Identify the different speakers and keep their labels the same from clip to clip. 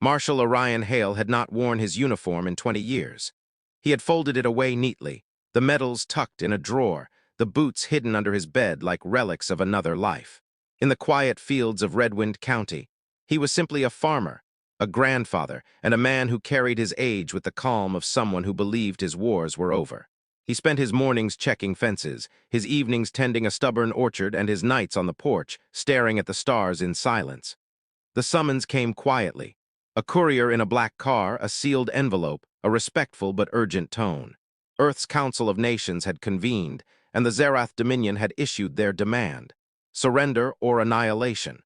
Speaker 1: Marshal Orion Hale had not worn his uniform in 20 years. He had folded it away neatly, the medals tucked in a drawer, the boots hidden under his bed like relics of another life. In the quiet fields of Redwind County, he was simply a farmer, a grandfather, and a man who carried his age with the calm of someone who believed his wars were over. He spent his mornings checking fences, his evenings tending a stubborn orchard, and his nights on the porch, staring at the stars in silence. The summons came quietly. A courier in a black car, a sealed envelope, a respectful but urgent tone. Earth's Council of Nations had convened, and the Zerath Dominion had issued their demand: surrender or annihilation.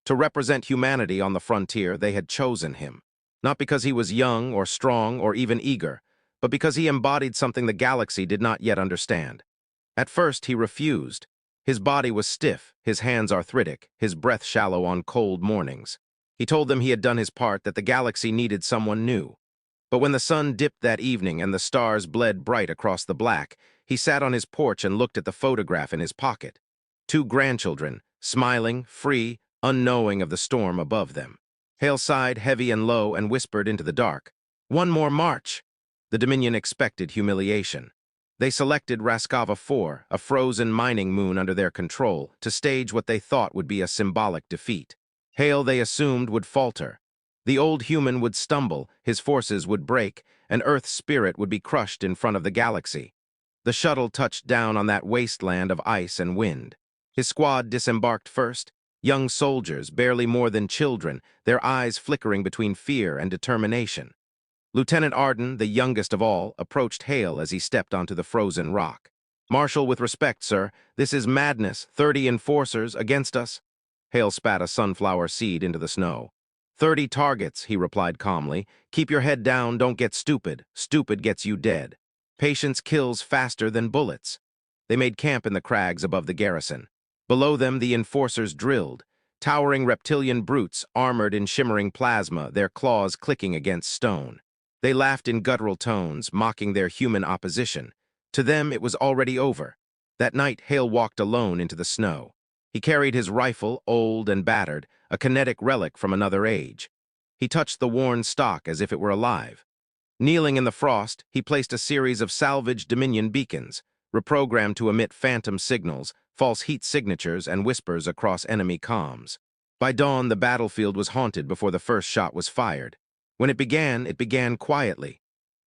Speaker 1: To represent humanity on the frontier, they had chosen him. Not because he was young or strong or even eager, but because he embodied something the galaxy did not yet understand. At first, he refused. His body was stiff, his hands arthritic, his breath shallow on cold mornings. He told them he had done his part, that the galaxy needed someone new. But when the sun dipped that evening and the stars bled bright across the black, he sat on his porch and looked at the photograph in his pocket. 2 grandchildren, smiling, free, unknowing of the storm above them. Hale sighed heavy and low and whispered into the dark, "One more march." The Dominion expected humiliation. They selected Raskava 4, a frozen mining moon under their control, to stage what they thought would be a symbolic defeat. Hale, they assumed, would falter. The old human would stumble, his forces would break, and Earth's spirit would be crushed in front of the galaxy. The shuttle touched down on that wasteland of ice and wind. His squad disembarked first, young soldiers, barely more than children, their eyes flickering between fear and determination. Lieutenant Arden, the youngest of all, approached Hale as he stepped onto the frozen rock. "Marshal, with respect, sir, this is madness. 30 enforcers against us." Hale spat a sunflower seed into the snow. 30 targets, he replied calmly. "Keep your head down, don't get stupid. Stupid gets you dead. Patience kills faster than bullets." They made camp in the crags above the garrison. Below them, the enforcers drilled. Towering reptilian brutes, armored in shimmering plasma, their claws clicking against stone. They laughed in guttural tones, mocking their human opposition. To them, it was already over. That night, Hale walked alone into the snow. He carried his rifle, old and battered, a kinetic relic from another age. He touched the worn stock as if it were alive. Kneeling in the frost, he placed a series of salvaged Dominion beacons, reprogrammed to emit phantom signals, false heat signatures, and whispers across enemy comms. By dawn, the battlefield was haunted before the first shot was fired. When it began quietly.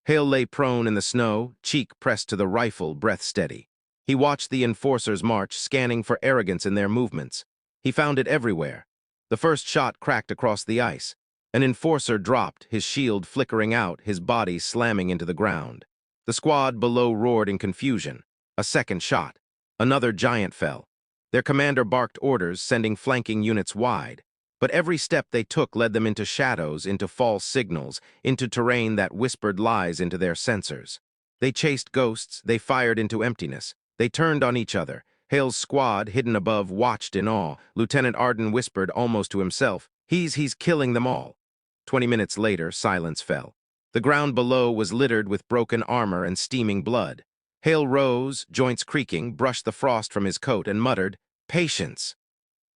Speaker 1: Hale lay prone in the snow, cheek pressed to the rifle, breath steady. He watched the enforcers march, scanning for arrogance in their movements. He found it everywhere. The first shot cracked across the ice. An enforcer dropped, his shield flickering out, his body slamming into the ground. The squad below roared in confusion. A second shot. Another giant fell. Their commander barked orders, sending flanking units wide. But every step they took led them into shadows, into false signals, into terrain that whispered lies into their sensors. They chased ghosts, they fired into emptiness. They turned on each other. Hale's squad, hidden above, watched in awe. Lieutenant Arden whispered almost to himself, He's killing them all." 20 minutes later, silence fell. The ground below was littered with broken armor and steaming blood. Hale rose, joints creaking, brushed the frost from his coat, and muttered, "Patience."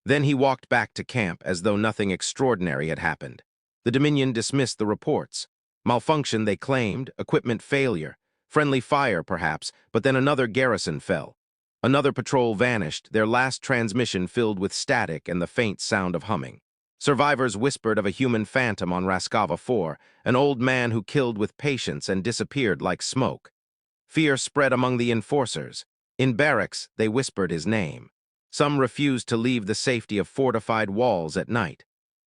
Speaker 1: Then he walked back to camp as though nothing extraordinary had happened. The Dominion dismissed the reports. Malfunction, they claimed, equipment failure, friendly fire perhaps, but then another garrison fell. Another patrol vanished, their last transmission filled with static and the faint sound of humming. Survivors whispered of a human phantom on Raskava 4, an old man who killed with patience and disappeared like smoke. Fear spread among the enforcers. In barracks, they whispered his name. Some refused to leave the safety of fortified walls at night.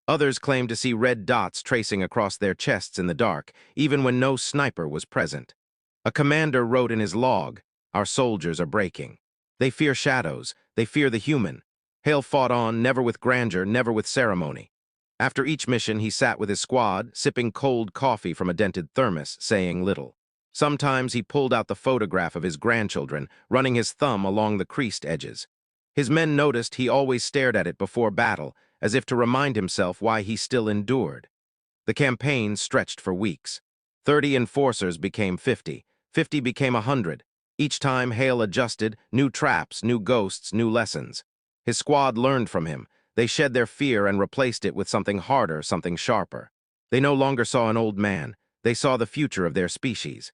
Speaker 1: Others claimed to see red dots tracing across their chests in the dark, even when no sniper was present. A commander wrote in his log, "Our soldiers are breaking. They fear shadows, they fear the human." Hale fought on, never with grandeur, never with ceremony. After each mission, he sat with his squad, sipping cold coffee from a dented thermos, saying little. Sometimes he pulled out the photograph of his grandchildren, running his thumb along the creased edges. His men noticed he always stared at it before battle, as if to remind himself why he still endured. The campaign stretched for weeks. 30 enforcers became 50. 50 became 100. Each time Hale adjusted, new traps, new ghosts, new lessons. His squad learned from him. They shed their fear and replaced it with something harder, something sharper. They no longer saw an old man. They saw the future of their species.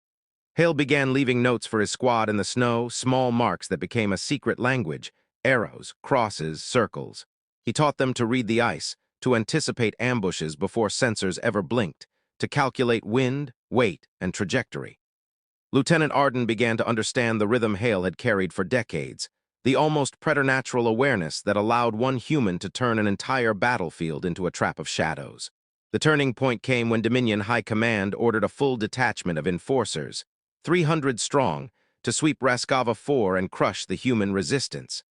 Speaker 1: Hale began leaving notes for his squad in the snow, small marks that became a secret language, arrows, crosses, circles. He taught them to read the ice, to anticipate ambushes before sensors ever blinked, to calculate wind, weight, and trajectory. Lieutenant Arden began to understand the rhythm Hale had carried for decades, the almost preternatural awareness that allowed one human to turn an entire battlefield into a trap of shadows. The turning point came when Dominion High Command ordered a full detachment of enforcers, 300 strong, to sweep Raskava 4 and crush the human resistance.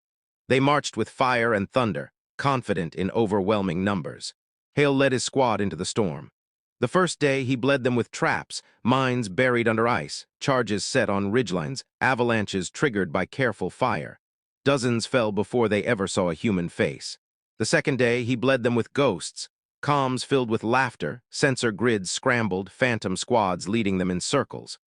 Speaker 1: They marched with fire and thunder, confident in overwhelming numbers. Hale led his squad into the storm. The first day, he bled them with traps, mines buried under ice, charges set on ridgelines, avalanches triggered by careful fire. Dozens fell before they ever saw a human face. The second day, he bled them with ghosts, comms filled with laughter, sensor grids scrambled, phantom squads leading them in circles.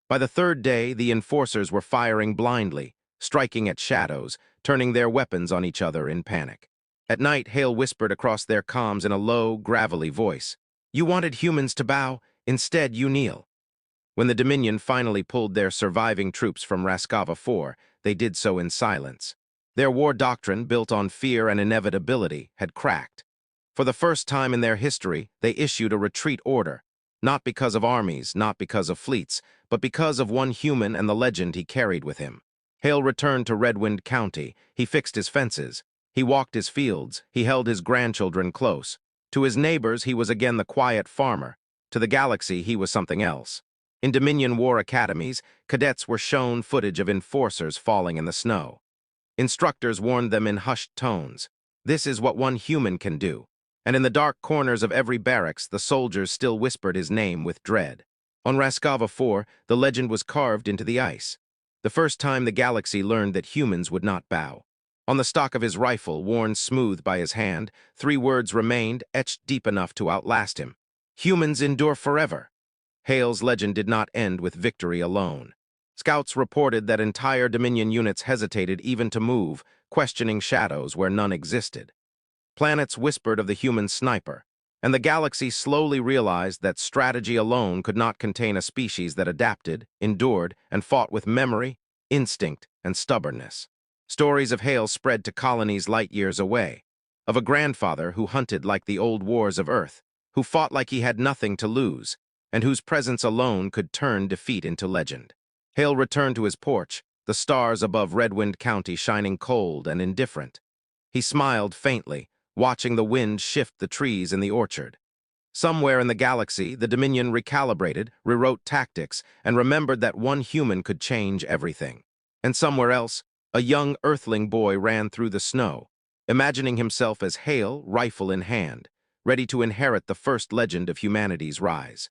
Speaker 1: By the third day, the enforcers were firing blindly, striking at shadows, turning their weapons on each other in panic. At night, Hale whispered across their comms in a low, gravelly voice, "You wanted humans to bow, instead you kneel." When the Dominion finally pulled their surviving troops from Raskava 4, they did so in silence. Their war doctrine, built on fear and inevitability, had cracked. For the first time in their history, they issued a retreat order, not because of armies, not because of fleets, but because of one human and the legend he carried with him. Hale returned to Redwind County. He fixed his fences. He walked his fields. He held his grandchildren close. To his neighbors, he was again the quiet farmer. To the galaxy, he was something else. In Dominion War academies, cadets were shown footage of enforcers falling in the snow. Instructors warned them in hushed tones. This is what one human can do. And in the dark corners of every barracks, the soldiers still whispered his name with dread. On Raskava 4, the legend was carved into the ice. The first time the galaxy learned that humans would not bow. On the stock of his rifle, worn smooth by his hand, 3 words remained, etched deep enough to outlast him. Humans endure forever. Hale's legend did not end with victory alone. Scouts reported that entire Dominion units hesitated even to move, questioning shadows where none existed. Planets whispered of the human sniper, and the galaxy slowly realized that strategy alone could not contain a species that adapted, endured, and fought with memory, instinct, and stubbornness. Stories of Hale spread to colonies light years away, of a grandfather who hunted like the old wars of Earth, who fought like he had nothing to lose, and whose presence alone could turn defeat into legend. Hale returned to his porch, the stars above Redwind County shining cold and indifferent. He smiled faintly, watching the wind shift the trees in the orchard. Somewhere in the galaxy, the Dominion recalibrated, rewrote tactics, and remembered that one human could change everything. And somewhere else, a young Earthling boy ran through the snow, imagining himself as Hale, rifle in hand, ready to inherit the first legend of humanity's rise.